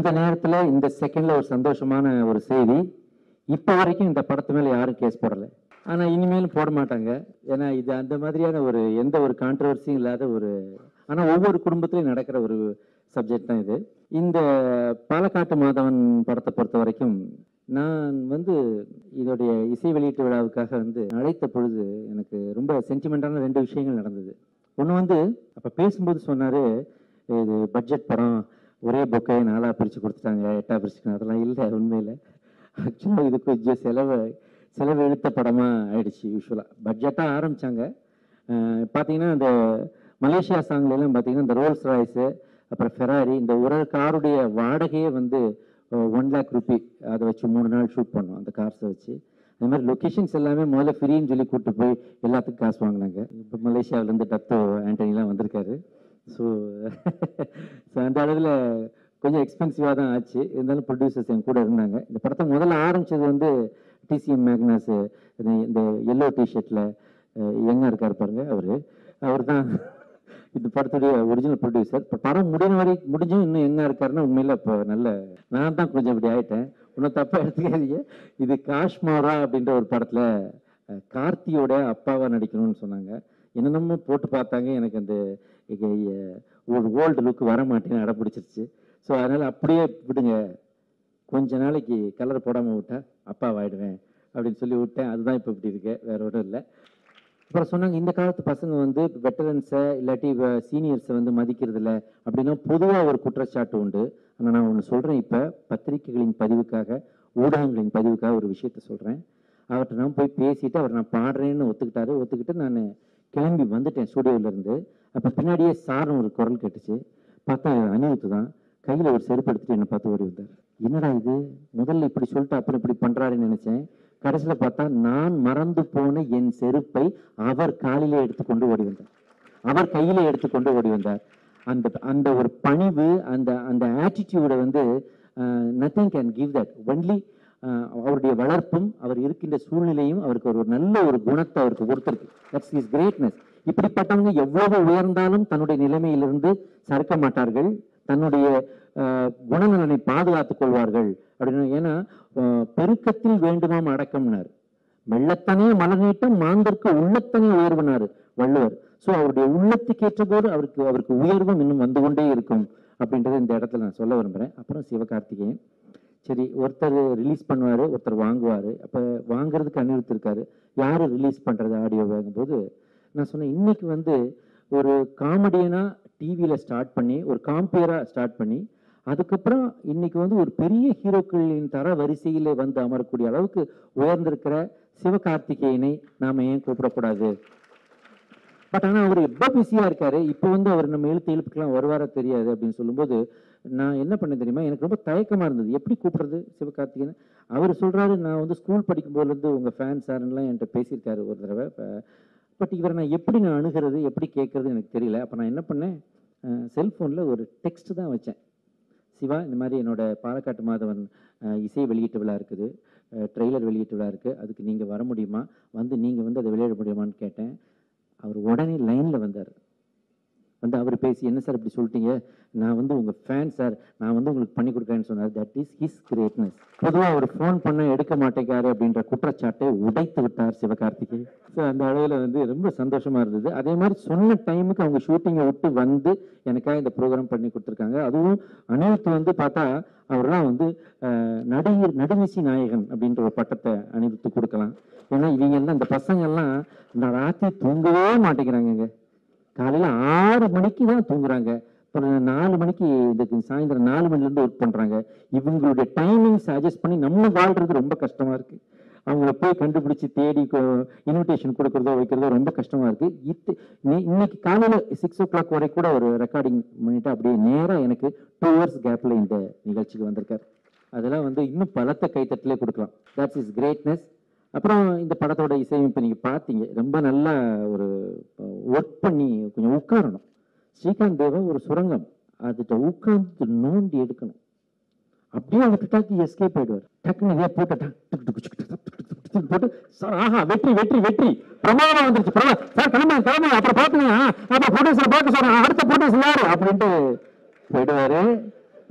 இந்த நேரத்தில் இந்த செகண்டில் ஒரு சந்தோஷமான ஒரு செய்தி. இப்போ வரைக்கும் இந்த படத்து மேலே யாரும் கேஸ் போடலை. ஆனால் இனிமேலும் போட மாட்டாங்க. ஏன்னா இது அந்த மாதிரியான ஒரு எந்த ஒரு கான்ட்ரவர்சியும் இல்லாத ஒரு, ஆனால் ஒவ்வொரு குடும்பத்திலையும் நடக்கிற ஒரு சப்ஜெக்ட் தான் இது. இந்த பாலக்காட்டு மாதவன் படத்தை பொறுத்த வரைக்கும் நான் இதோடைய இசை வெளியீட்டு விழாவுக்காக அழைத்த பொழுது எனக்கு ரொம்ப சென்டிமெண்டான 2 விஷயங்கள் நடந்தது. ஒன்று அப்போ பேசும்போது சொன்னார், இது பட்ஜெட் படம், ஒரே பொக்கையை 4ஆக பிரித்து கொடுத்துட்டாங்க, 8ஆக பிரிச்சுக்கணும். அதெல்லாம் இல்லை, உண்மையில் ஆக்சுவலாக இது கொஞ்சம் செலவு இழுத்த படமாக ஆயிடுச்சு. யூஸ்வலாக பட்ஜெட்டாக ஆரம்பித்தாங்க. பார்த்தீங்கன்னா அந்த மலேசியா சாங்லாம் பார்த்தீங்கன்னா இந்த ரோல்ஸ் ராய்ஸு, அப்புறம் ஃபெராரி, இந்த ஒரு காருடைய வாடகையே 1 lakh ரூபி. அதை வச்சு 3 நாள் ஷூட் பண்ணோம் அந்த கார்ஸை வச்சு. அது மாதிரி லொக்கேஷன்ஸ் எல்லாமே முதல்ல ஃப்ரீன்னு சொல்லி கூப்பிட்டு போய் எல்லாத்துக்கும் காசு வாங்கினாங்க. இப்போ மலேசியாவிலேருந்து டத்தோ ஆண்டனிலாம் வந்திருக்காரு. ஸோ அந்த அளவில் கொஞ்சம் எக்ஸ்பென்சிவாக தான் ஆச்சு. இருந்தாலும் ப்ரொடியூசர்ஸ் என் கூட இருந்தாங்க. இந்த படத்தை முதல்ல ஆரம்பித்தது டிசிஎம் மேக்னாஸ், இந்த எல்லோ டிஷர்ட்டில் யங்காக இருக்கார் பாருங்க, அவர் தான் இந்த படத்துடைய ஒரிஜினல் ப்ரொடியூசர். இப்போ படம் முடிஞ்சும் இன்னும் யங்காக இருக்காருன்னா உண்மையில் இப்போ நான் தான் கொஞ்சம் இப்படி ஆகிட்டேன். இன்னும் தப்பாக எடுத்துக்காதீங்க. இது காஷ்மாரா அப்படின்ற ஒரு படத்தில் கார்த்தியோட அப்பாவாக நடிக்கணும்னு சொன்னாங்க. என்னென்னமோ போட்டு பார்த்தாங்க. எனக்கு அந்த ஒரு ஓல்டு லுக் வர மாட்டேன்னு அடப்பிடிச்சிருச்சு. ஸோ அதனால் அப்படியே விடுங்க, கொஞ்ச நாளைக்கு கலர் போடாமல் விட்டா அப்பாவாயிடுவேன் அப்படின்னு சொல்லி விட்டேன். அதுதான் இப்போ இப்படி இருக்கு, வேற ஒன்றும் இல்லை. அப்புறம் சொன்னாங்க, இந்த காலத்து பசங்க வெட்டரன்ஸை இல்லாட்டி சீனியர்ஸை மதிக்கிறது இல்லை அப்படின்னா பொதுவாக ஒரு குற்றச்சாட்டு உண்டு. ஆனால் நான் ஒன்று சொல்கிறேன். இப்போ பத்திரிகைகளின் பதிவுக்காக, ஊடகங்களின் பதிவுக்காக ஒரு விஷயத்த சொல்கிறேன். அவர்கிட்ட நான் போய் பேசிட்டு அவர் நான் பாடுறேன்னு ஒத்துக்கிட்டு நான் கிளம்பி வந்துட்டேன் ஸ்டூடியோவிலேருந்து. அப்போ பின்னாடியே சார்னு ஒரு குரல் கேட்டுச்சு. பார்த்தா அனிருத்து தான் கையில் ஒரு செருப்பு எடுத்துட்டு என்னை பார்த்து ஓடி வந்தார். என்னடா இது, முதல்ல இப்படி சொல்லிட்டு அப்புறம் இப்படி பண்ணுறாருன்னு நினச்சேன். கடைசியில் பார்த்தா நான் மறந்து போன என் செருப்பை அவர் காலிலே எடுத்துக்கொண்டு ஓடி வந்தார், அவர் கையிலே எடுத்துக்கொண்டு ஓடி வந்தார். அந்த ஒரு பணிவு, அந்த ஆட்டிடியூடை nothing can give that. Only அவருடைய வளர்ப்பும் அவர் இருக்கின்ற சூழ்நிலையும் அவருக்கு ஒரு நல்ல ஒரு குணத்தை அவருக்கு கொடுத்துருக்கு. That's his greatness. இப்படிப்பட்டவங்க எவ்வளவு உயர்ந்தாலும் தன்னுடைய நிலைமையிலிருந்து சறுக்க மாட்டார்கள், தன்னுடைய குணநலனை பாதுகாத்துக் கொள்வார்கள் அப்படின்னு. ஏன்னா பெருக்கத்தில் வேண்டுமாம் அடக்கம்னார், மெல்லத்தனே மலர் நீட்டம் மாந்தற்கு உள்ளத்தனே உயர்வுனாரு வள்ளுவர். ஸோ அவருடைய உள்ளத்துக்கு ஏற்ற போது அவருக்கு உயர்வும் இன்னும் வந்து கொண்டே இருக்கும் அப்படின்றத இந்த இடத்துல நான் சொல்ல விரும்புகிறேன். அப்புறம் சிவகார்த்திகேயன், சரி, ஒருத்தர் ரிலீஸ் பண்ணுவார், ஒருத்தர் வாங்குவார். அப்போ வாங்குறதுக்கு அனிருத்து இருக்காரு, யார் ரிலீஸ் பண்ணுறது ஆடியோ வாங்கும்போது நான் சொன்னேன், இன்னைக்கு ஒரு காமெடியனாக டிவியில் ஸ்டார்ட் பண்ணி ஒரு காம்பியராக ஸ்டார்ட் பண்ணி அதுக்கப்புறம் இன்னைக்கு ஒரு பெரிய ஹீரோக்களின் தர வரிசையில் அமரக்கூடிய அளவுக்கு உயர்ந்திருக்கிற சிவகார்த்திகேயனை நாம் ஏன் கூப்பிடக்கூடாது? பட் ஆனால் அவர் எப்போ பிஸியாக இருக்காரு. இப்போ அவர் நம்ம எழுப்புக்கெல்லாம் வருவாரா தெரியாது அப்படின்னு சொல்லும்போது நான் என்ன பண்ண தெரியுமா, எனக்கு ரொம்ப தயக்கமாக இருந்தது. எப்படி கூப்பிடுறது சிவகார்த்திகேயன்? அவர் சொல்கிறாரு, நான் ஸ்கூல் படிக்கும் போதுலேருந்து உங்கள் ஃபேன் சார்லாம் என்கிட்ட பேசியிருக்காரு ஒரு தடவை. பட் இவரை நான் எப்படி அணுகிறது, எப்படி கேட்குறது எனக்கு தெரியல. அப்போ நான் என்ன பண்ணேன், செல்ஃபோனில் ஒரு டெக்ஸ்ட் தான் வச்சேன். சிவா, இந்த மாதிரி என்னோட பாலக்காட்டு மாதவன் இசை வெளியீட்டு விழா இருக்குது, ட்ரெய்லர் வெளியீட்டு விழா இருக்குது, அதுக்கு நீங்கள் வர முடியுமா, நீங்கள் அதை வெளியிட முடியுமான்னு கேட்டேன். அவர் உடனே லைனில் வந்தார். அவர் பேசி, என்ன சார் இப்படி சொல்லிட்டீங்க, நான் உங்கள் ஃபேன் சார், நான் உங்களுக்கு பண்ணி கொடுக்குறேன்னு சொன்னார். That is his greatness. பொதுவாக அவர் ஃபோன் பண்ண எடுக்க மாட்டேங்காரு அப்படின்ற குற்றச்சாட்டை உடைத்து விட்டார் சிவகார்த்திகேயன். ஸோ அந்த அளவில் ரொம்ப சந்தோஷமாக இருந்தது. அதே மாதிரி சொன்ன டைமுக்கு அவங்க ஷூட்டிங்கை விட்டு எனக்காக இந்த ப்ரோக்ராம் பண்ணி கொடுத்துருக்காங்க. அதுவும் அனிருத்து பார்த்தா அவர்லாம் நடுநிசி நாயகன் அப்படின்ற ஒரு பட்டத்தை அனிருத்து கொடுக்கலாம். ஏன்னா இவங்க எல்லாம், இந்த பசங்கள்லாம் இந்த ராத்திரி தூங்கவே மாட்டேங்கிறாங்க. காலையில் 6 மணிக்கு தான் தூங்குறாங்க, அப்புறம் 4 மணிக்கு இதுக்கு சாயந்தரம் 4 மணிலேருந்து ஒர்க் பண்ணுறாங்க. இவங்களுடைய டைமிங்ஸ் அட்ஜஸ்ட் பண்ணி நம்ம வாழ்றது ரொம்ப கஷ்டமாக இருக்குது. அவங்கள போய் கண்டுபிடிச்சி தேடி இன்விடேஷன் கொடுக்குறதோ வைக்கிறதோ ரொம்ப கஷ்டமாக இருக்குது. இன்னைக்கு காலையில் 6 o'clock வரை கூட ஒரு ரெக்கார்டிங் பண்ணிவிட்டு அப்படியே நேராக எனக்கு 2 hours கேப்பில் இந்த நிகழ்ச்சிக்கு வந்திருக்கார். அதெல்லாம் இன்னும் பலத்த கைத்தட்டிலே கொடுக்கலாம். That's is greatness. அப்புறம் இந்த படத்தோட இசையமைப்பு நீங்கள் பார்த்தீங்க, ரொம்ப நல்லா ஒரு ஒர்க் பண்ணி கொஞ்சம் உட்காரணும். ஸ்ரீகாந்த் தேவா ஒரு சுரங்கம், அதுகிட்ட உட்கார்ந்து நோண்டி எடுக்கணும். அப்படியே விட்டுட்டாக்கி எஸ்கேப் ஆயிடுவார். டக்குன்னு இதே போட்டு சார், ஆஹா, வெற்றி வெற்றி வெற்றி, பிரமாதம் வந்துருச்சு, சார் கிளம்ப அப்புறம் பார்த்துங்க, அப்புறம் போட்டோஸில் பார்க்க சொல்றேன், அடுத்த போட்டோஸ் யாரு அப்படின்ட்டு போயிடுவாரு.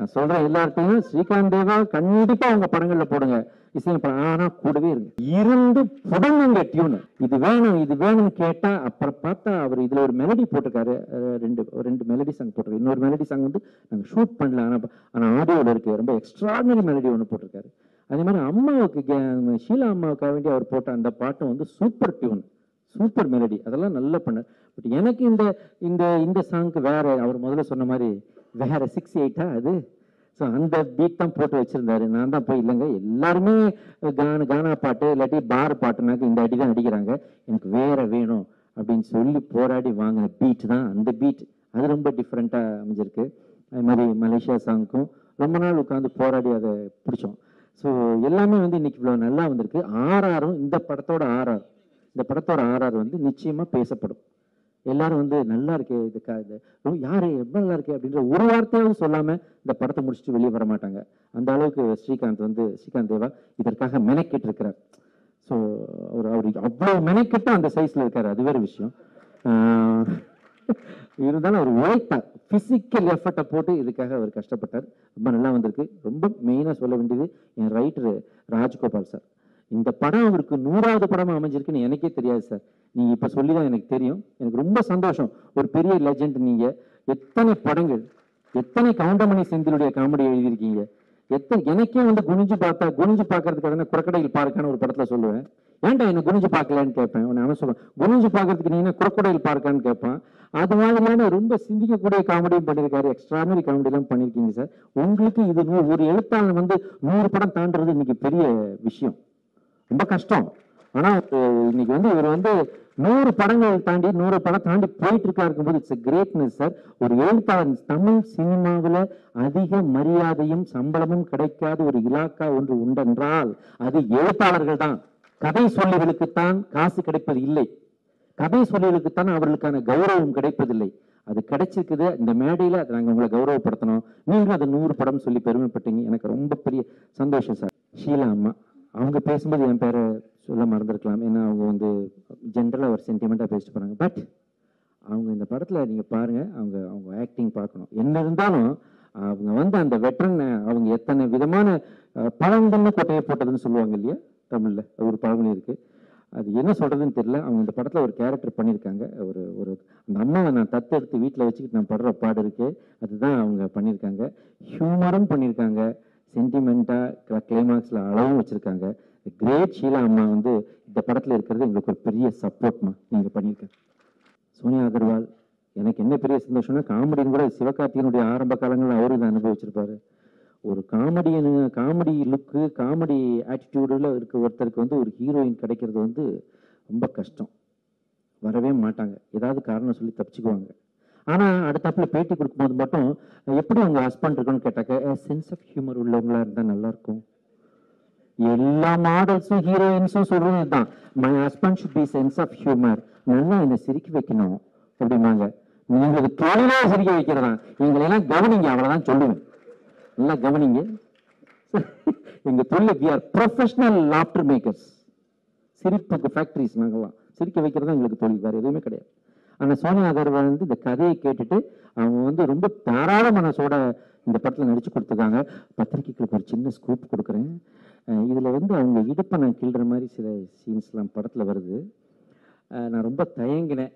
நான் சொல்றேன் எல்லார்ட்டையும், ஸ்ரீகாந்த் தேவா கண்டிப்பா அவங்க படங்கள்ல போடுங்க இசையமைப்பாளர், ஆனா கூடவே இருந்து புடங்குங்க டியூன். இது வேணும் இது வேணும்னு கேட்டா அப்புறம் பார்த்தா அவர் இதுல ஒரு மெலடி போட்டிருக்காரு, ரெண்டு மெலடி சாங் போட்டிருக்காரு. இன்னொரு மெலடி சாங் வந்து நாங்க ஷூட் பண்ணல, ஆனா ஆடியோல இருக்கு. ரொம்ப எக்ஸ்ட்ராடனரி மெலடி ஒன்று போட்டிருக்காரு. அதே மாதிரி அம்மாவுக்கு ஷீலா அம்மாவுக்காக வேண்டி அவர் போட்ட அந்த பாட்டு வந்து சூப்பர் டியூன், சூப்பர் மெலடி, அதெல்லாம் நல்லா பண்ண. பட் எனக்கு இந்த இந்த இந்த சாங்க்கு வேற, அவர் முதல்ல சொன்ன மாதிரி வேற 6/8 அது. ஸோ அந்த பீட் தான் போட்டு வச்சிருந்தாரு. நான் தான் போய் இல்லைங்க எல்லாருமே கானா பாட்டு இல்லாட்டி பார் பாட்டுனாக்க இந்த அடி தான் அடிக்கிறாங்க, எனக்கு வேற வேணும் அப்படின்னு சொல்லி போராடி வாங்கின பீட் தான் அந்த பீட். அது ரொம்ப டிஃப்ரெண்ட்டாக அமைஞ்சிருக்கு. அது மாதிரி மலேசியா சாங்க்கும் ரொம்ப நாள் உட்காந்து போராடி அதை பிடிச்சோம். ஸோ எல்லாமே வந்து இன்னைக்கு இவ்வளோ நல்லா வந்திருக்கு. ஆர்ஆரும் இந்த படத்தோட ஆர்ஆர் வந்து நிச்சயமா பேசப்படும். எல்லாரும் வந்து நல்லா இருக்கே இது யாரு ரொம்ப நல்லா இருக்கே அப்படின்ற ஒரு வார்த்தையாவது சொல்லாம இந்த படத்தை முடிச்சுட்டு வெளியே வர மாட்டாங்க. அந்த அளவுக்கு ஸ்ரீகாந்த் தேவா இதற்காக மெனக்கிட்டு இருக்கிறார். ஸோ அவர் அவ்வளவு மெனக்கிட்டு அந்த சைஸ்ல இருக்காரு, அது வேற விஷயம். இருந்தாலும் அவர் உழைத்தார், பிசிக்கல் எஃபர்ட்டை போட்டு இதுக்காக அவர் கஷ்டப்பட்டார். ரொம்ப நல்லா வந்திருக்கு. ரொம்ப மெயினா சொல்ல வேண்டியது என் ரைட்டர் ராஜ்கோபால் சார். இந்த படம் அவருக்கு 100வது படமா அமைஞ்சிருக்குன்னு எனக்கே தெரியாது சார். நீங்க இப்ப சொல்லிதான் எனக்கு தெரியும். எனக்கு ரொம்ப சந்தோஷம். ஒரு பெரிய லெஜெண்ட் நீங்க. எத்தனை படங்கள், எத்தனை கவுண்டமணி செந்திலுடைய காமெடி எழுதியிருக்கீங்க. எனக்கே வந்து குனிஞ்சு பார்க்கறதுக்காக குரக்கடையில் பார்க்கான்னு ஒரு படத்துல சொல்லுவேன். ஏன்டா என்ன குனிஞ்சு பார்க்கலன்னு கேட்பேன். அவன் சொல்லுவேன் குனிஞ்சு பார்க்கறதுக்கு நீங்க குரக்கடையில் பார்க்கான்னு கேட்பான். அது மாதிரியான ரொம்ப சிந்திக்கக்கூடிய காமெடியும் பண்ணியிருக்காரு. எக்ஸ்ட்ரானரி காமெடி எல்லாம் பண்ணியிருக்கீங்க சார். உங்களுக்கு இது ஒரு எழுத்தாளர் வந்து 100 படம் தாண்டுறது இன்னைக்கு பெரிய விஷயம், ரொம்ப கஷ்டம். ஆனா இன்னைக்கு வந்து இவர் வந்து 100 படங்கள் தாண்டி 100 படம் தாண்டி போயிட்டு இருக்கா இருக்கும்போது இட்ஸ் கிரேட்னஸ் சார். ஒரு எழுத்தாளர், தமிழ் சினிமாவில் அதிக மரியாதையும் சம்பளமும் கிடைக்காத ஒரு இலாக்கா ஒன்று உண்டென்றால் அது எழுத்தாளர்கள் தான். கதை சொல்லிகளுக்குத்தான் காசு கிடைப்பது இல்லை, கதை சொல்லிகளுக்குத்தான் அவர்களுக்கான கௌரவம் கிடைப்பதில்லை. அது கிடைச்சிருக்குது இந்த மேடையில. அதை நாங்கள் உங்களை கௌரவப்படுத்தணும். நீங்களும் அதை 100 படம் சொல்லி பெருமைப்பட்டீங்க, எனக்கு ரொம்ப பெரிய சந்தோஷம் சார். ஷீலா அம்மா அவங்க பேசும்போது என் பேரை சொல்ல மறந்துருக்கலாம், ஏன்னா அவங்க வந்து ஜென்ரலாக ஒரு சென்டிமெண்ட்டாக பேசிட்டு போகிறாங்க. பட் அவங்க இந்த படத்தில் நீங்கள் பாருங்கள், அவங்க ஆக்டிங் பார்க்கணும். என்ன இருந்தாலும் அவங்க வந்து அந்த வெட்டரன், அவங்க எத்தனை விதமான பழங்கள்னு கொட்டையை போட்டதுன்னு சொல்லுவாங்க இல்லையா தமிழில், ஒரு பழமொழி இருக்குது. அது என்ன சொல்கிறதுன்னு தெரியல. அவங்க இந்த படத்தில் ஒரு கேரக்டர் பண்ணியிருக்காங்க. ஒரு அந்த அம்மாவை நான் தத்தெடுத்து வீட்டில் வச்சுக்கிட்டு நான் படுற பாடு இருக்கு, அதுதான் அவங்க பண்ணியிருக்காங்க. ஹியூமரும் பண்ணியிருக்காங்க, சென்டிமெண்ட்டாக கிளைமாக்ஸில் அளவும் வச்சுருக்காங்க. கிரேட். ஷீலா அம்மா வந்து இந்த படத்தில் இருக்கிறது எங்களுக்கு ஒரு பெரிய சப்போர்ட்மா நீங்கள் பண்ணியிருக்கேன். சோனியா அகர்வால் எனக்கு என்ன பெரிய சந்தோஷம்னா, காமெடின்னு கூட சிவகார்த்திகனுடைய ஆரம்ப காலங்களில் அவரு இதை அனுபவிச்சிருப்பாரு. ஒரு காமெடி லுக்கு, காமெடி ஆட்டிடியூடில் இருக்க ஒருத்தருக்கு வந்து ஒரு ஹீரோயின் கிடைக்கிறது வந்து ரொம்ப கஷ்டம். வரவே மாட்டாங்க, ஏதாவது காரணம் சொல்லி தப்பிச்சுக்குவாங்க. ஆனால் அடுத்தாப்புல பேட்டி கொடுக்கும்போது மட்டும் எப்படி உங்கள் ஹஸ்பண்ட் இருக்குன்னு கேட்டாக்க சென்ஸ் ஆஃப் ஹியூமர் உள்ளவங்களா இருந்தால் நல்லாயிருக்கும். எல்லா மாடல்ஸும் ஹீரோயின்ஸும் சொல்றது தான், my husband should be sense of humour, நல்லா என்னை சிரிக்க வைக்கணும் அப்படிம்பாங்க. நீங்க தொழிலே சிரிக்க வைக்கிறதா, எங்களெல்லாம் கவனிங்க, அவ்வளோதான் சொல்லுவேன். நல்லா கவனிங்க. எங்க தொழில் we are professional laughter makers. சிரிப்புக்கு ஃபேக்டரிஸ் நாங்கள்லாம். சிரிக்க வைக்கிறதா எங்களுக்கு தொழில், வேறு எதுவுமே கிடையாது. ஆனால் சோனியா அகர்வால் வந்து இந்த கதையை கேட்டுட்டு அவங்க வந்து ரொம்ப தாராள மனசோட இந்த படத்தில் நடிச்சு கொடுத்துருக்காங்க. பத்திரிகைகளுக்கு ஒரு சின்ன ஸ்கூப் கொடுக்குறேன். இதில் வந்து அவங்க இடுப்பை நான் கிள்ற மாதிரி சில சீன்ஸ்லாம் படத்தில் வருது. நான் ரொம்ப தயங்கினேன்.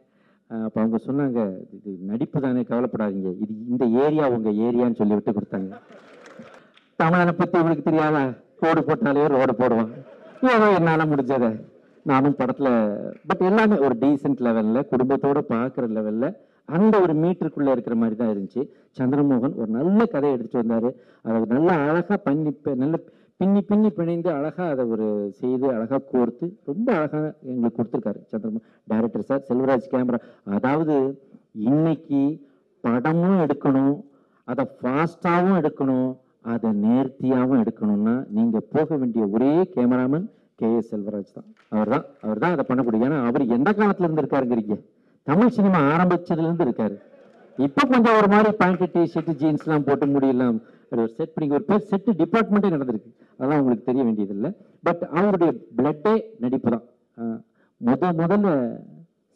அப்போ அவங்க சொன்னாங்க, இது நடிப்பு தானே, கவலைப்படாதீங்க, இது இந்த ஏரியா உங்கள் ஏரியான்னு சொல்லி விட்டு கொடுத்தாங்க. தமிழனை பற்றி இவனுக்கு தெரியாதா, கோடு போட்டாலே ரோடு போடுவான். ஏதோ என்னால் முடிஞ்சதை நானும் படத்தில், பட் எல்லாமே ஒரு டீசென்ட் லெவலில், குடும்பத்தோடு பார்க்குற லெவலில், அந்த ஒரு மீட்டருக்குள்ளே இருக்கிற மாதிரி தான் இருந்துச்சு. சந்திரமோகன் ஒரு நல்ல கதையை எடுத்துகிட்டு வந்தார். அதை நல்லா அழகாக நல்ல பின்னி பிணைந்து அழகாக அதை ஒரு செய்து அழகாக கோர்த்து ரொம்ப அழகாக எங்களுக்கு கொடுத்துருக்காரு Chandramohan director sir. Selvaraj camera. அதாவது இன்னைக்கு படமும் எடுக்கணும், அதை ஃபாஸ்டாகவும் எடுக்கணும், அதை நேர்த்தியாகவும் எடுக்கணும்னா நீங்கள் போக வேண்டிய ஒரே கேமராமேன் KS செல்வராஜ் தான். அவர் தான் அதை பண்ணக்கூடிய. ஏன்னா அவர் எந்த காலத்துல இருந்து இருக்காருங்கிறீங்க, தமிழ் சினிமா ஆரம்பிச்சதுல இருந்து இருக்காரு. இப்போ கொஞ்சம் ஒரு மாதிரி பேண்ட் டிஷர்ட் ஜீன்ஸ்லாம் போட்டு முடியலாம் ஒரு செட் பண்ணி ஒரு பேர் செட்டு டிபார்ட்மெண்ட்டே நடந்திருக்கு, அதெல்லாம் உங்களுக்கு தெரிய வேண்டியதில்லை. பட் அவருடைய பிளட்டே நடிப்பு தான். முதல்ல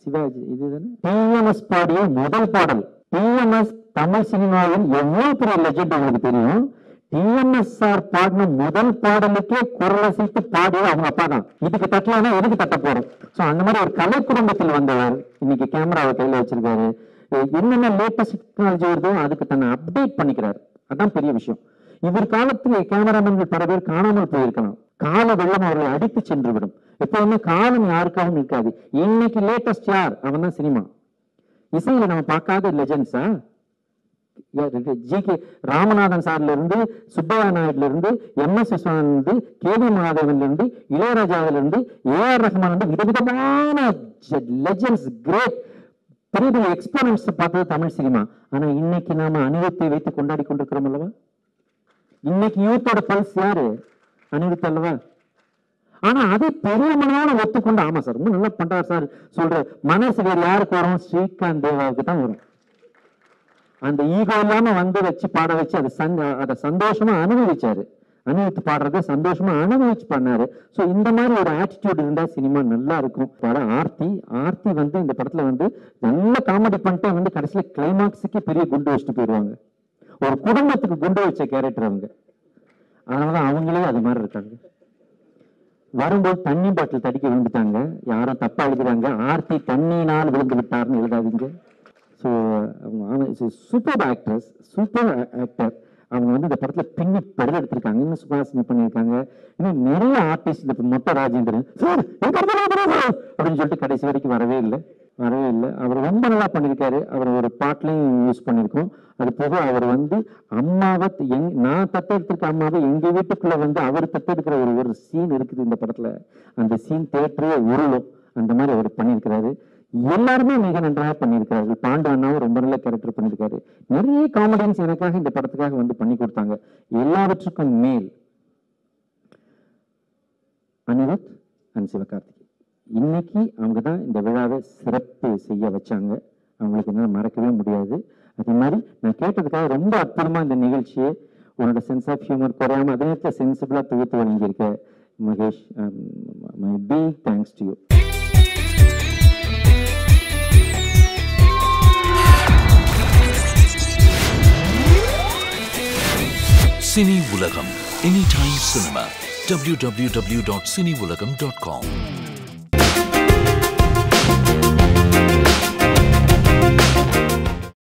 சிவாஜி இதுதானே TMS பாடிய முதல் பாடல் டிஎம்எஸ் தமிழ் சினிமாவில் எவ்வளவு பெரிய லெஜெண்ட் உங்களுக்கு தெரியும். டிஎம்எஸ் சார் பாடின முதல் பாடலுக்கே குரலசைத்து பாடியது அவங்க அப்பா தான். இதுக்கு தட்டலானா எதுக்கு தட்ட போறோம்? ஸோ அந்த மாதிரி ஒரு கலை குடும்பத்தில் வந்தவர் இன்னைக்கு கேமராவை கையில வச்சிருக்காரு. என்னென்ன லேட்டஸ்ட் டெக்னாலஜி வருதோ அதுக்கு தன்னை அப்டேட் பண்ணிக்கிறாரு. அதான் பெரிய விஷயம். இவர் காலத்துல கேமராமேன்கள் பல பேர் காணாமல் போயிருக்கலாம். கால வெள்ளம் அவர்களை அடித்து சென்று விடும். எப்பவுமே காலம் யாருக்காகவும் இருக்காது. இன்னைக்கு லேட்டஸ்ட் யார்? அவன் தான் சினிமா. இசையில நம்ம பார்க்காத லெஜெண்ட்ஸா? ஜி கே ராமநாதன் சார்ல இருந்து, சுப்பையா நாயுடுல இருந்து, எம்.எஸ். விஸ்வநாதன் இருந்து, கே.வி. மகாதேவன்ல இருந்து, இளையராஜாவில இருந்து, ஏ.ஆர். ரஹ்மான் இருந்து விதவிதமான லெஜெண்ட்ஸ், கிரேட் பெரிய பெரிய எக்ஸ்போனன்ட்ஸ் பார்த்தது தமிழ் சினிமா. ஆனா இன்னைக்கு நாம அனிருத்தை வைத்து கொண்டாடி கொண்டிருக்கிறோம் அல்லவா? இன்னைக்கு யூத்தோட பல்ஸ் யாரு? அனிருத் அல்லவா? ஆனா அதை பெரிய மனோட ஒத்துக்கொண்டு, ஆமா சார் ரொம்ப நல்லா பண்றாரு சார் சொல்ற மனசு வேறு யாருக்கு வரும்? ஸ்ரீகாந்த் தேவாவுக்கு தான் வரும். அந்த ஈகோ இல்லாம வந்து வச்சு பாட வச்சு அதை சந்தோஷமா அனுபவிச்சாரு. அனுபவித்து பாடுறத சந்தோஷமா அனுபவிச்சு பண்ணாரு. ஸோ இந்த மாதிரி ஒரு ஆட்டிடியூட் இருந்தா சினிமா நல்லா இருக்கும். படம் ஆர்த்தி வந்து இந்த படத்துல வந்து நல்ல காமெடி பண்ணிட்டு வந்து கடைசியில கிளைமாக்ஸுக்கு பெரிய குண்டு வச்சுட்டு போயிடுவாங்க. ஒரு குடும்பத்துக்கு குண்டு வச்ச கேரக்டர் அவங்க. அதனாலதான் அவங்களே அது மாதிரி இருக்காங்க. வரும்போது தண்ணி பாட்டில் தடிக்க விழுந்துட்டாங்க. யாரும் தப்பா எழுதுறாங்க. ஆர்த்தி தண்ணினால் விழுந்து விட்டார்னு எழுதாதீங்க. ஸோ அவங்க சூப்பர் ஆக்டர்ஸ், சூப்பர் ஆக்டர். அவங்க வந்து இந்த படத்துல பின்னி பெடல் எடுத்திருக்காங்க. இன்னும் சுபாஷினி பண்ணியிருக்காங்க. இன்னும் நிறைய ஆர்டிஸ்ட், இந்த மொட்டை ராஜேந்திரன் சார் அப்படின்னு சொல்லிட்டு கடைசி வரைக்கும் வரவே இல்லை. அவர் ரொம்ப நல்லா பண்ணியிருக்காரு. அவர் ஒரு பாட்டிலையும் யூஸ் பண்ணியிருக்கோம். அது போக அவர் வந்து அம்மாவை நான் தத்தெடுத்திருக்க அம்மாவை எங்க வீட்டுக்குள்ள வந்து அவர் தத்தெடுக்கிற ஒரு சீன் இருக்குது இந்த படத்துல. அந்த சீன் தேட்டரே உருளும். அந்த மாதிரி அவர் பண்ணியிருக்கிறாரு. எல்லாருமே மிக நன்றாக பண்ணியிருக்காரு. பாண்டு அண்ணாவும் ரொம்ப நல்ல கேரக்டர் பண்ணியிருக்காரு. நிறைய காமெடியன்ஸ் எனக்காக இந்த படத்துக்காக வந்து பண்ணி கொடுத்தாங்க. எல்லாவற்றுக்கும் மேல் அனிருத் அண்ட் சிவகார்த்திகேயன் இன்னைக்கு அவங்க தான் இந்த விழாவை சிறப்பு செய்ய வச்சாங்க. அவங்களுக்கு என்னால் மறக்கவே முடியாது. அதே மாதிரி நான் கேட்டதுக்காக ரொம்ப அற்புதமா இந்த நிகழ்ச்சியை உன்னோட சென்ஸ் ஆஃப் ஹியூமர் குறையாம அதே நேரத்தில் சென்சிபிளா தொகுத்து வழங்கியிருக்க Mahesh, my big thanks to you. Cine Ulagam, Anytime Cinema, www.cineulagam.com